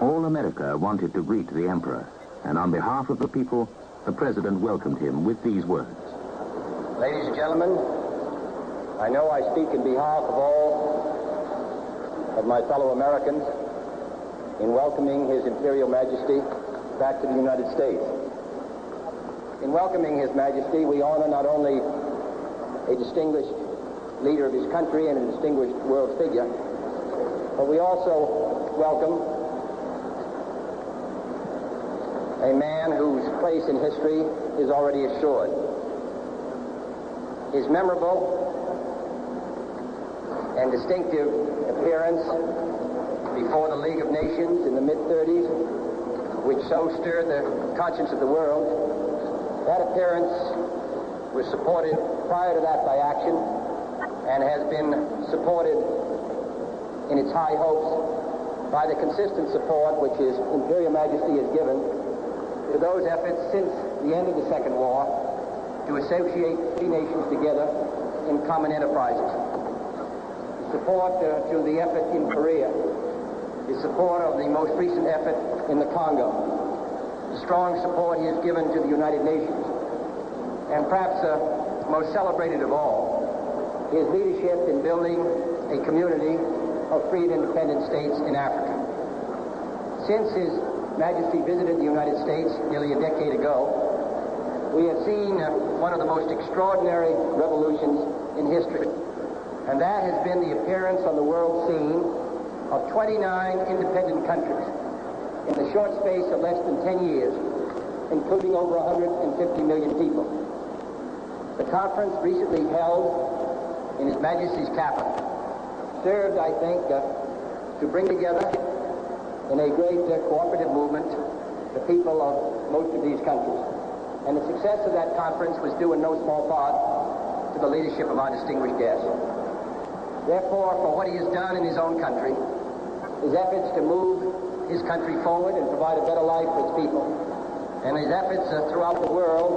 All America wanted to greet the Emperor, and on behalf of the people, the President welcomed him with these words. Ladies and gentlemen, I know I speak in behalf of all of my fellow Americans in welcoming His Imperial Majesty back to the United States. In welcoming His Majesty, we honor not only a distinguished leader of his country and a distinguished world figure, but we also welcome a man whose place in history is already assured. His memorable and distinctive appearance before the League of Nations in the mid-30s, which so stirred the conscience of the world, that appearance was supported prior to that by action and has been supported in its high hopes by the consistent support which His Imperial Majesty has given to those efforts since the end of the Second War to associate three nations together in common enterprises. The support to the effort in Korea, the support of the most recent effort in the Congo, the strong support he has given to the United Nations, and perhaps most celebrated of all, his leadership in building a community of free and independent states in Africa. Since His Majesty visited the United States nearly a decade ago, we have seen one of the most extraordinary revolutions in history, and that has been the appearance on the world scene of 29 independent countries in the short space of less than 10 years, including over 150 million people. The conference recently held in His Majesty's capital served, I think, to bring together in a great cooperative movement the people of most of these countries. And the success of that conference was due in no small part to the leadership of our distinguished guest. Therefore, for what he has done in his own country, his efforts to move his country forward and provide a better life for its people, and his efforts throughout the world,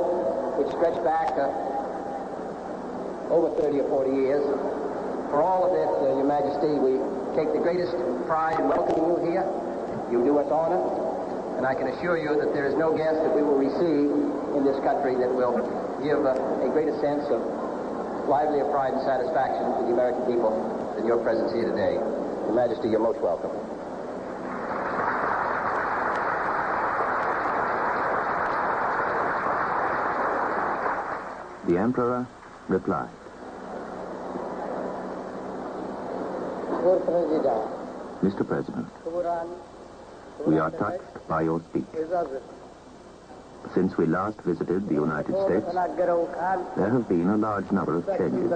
which stretch back over 30 or 40 years. For all of this, Your Majesty, we take the greatest pride in welcoming you here. You do us honor, and I can assure you that there is no guest that we will receive in this country that will give a greater sense of livelier pride and satisfaction to the American people than your presence here today. Your Majesty, you're most welcome. The Emperor replied. Mr. President, we are touched by your speech. Since we last visited the United States, there have been a large number of changes.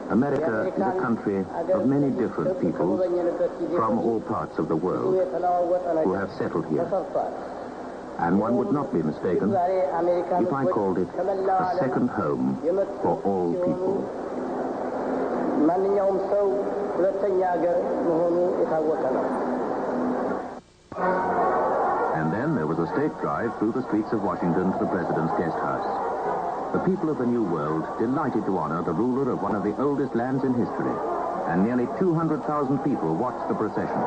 America is a country of many different peoples from all parts of the world who have settled here. And one would not be mistaken if I called it a second home for all people. And then there was a state drive through the streets of Washington to the President's guest house. The people of the New World delighted to honor the ruler of one of the oldest lands in history, and nearly 200,000 people watched the procession.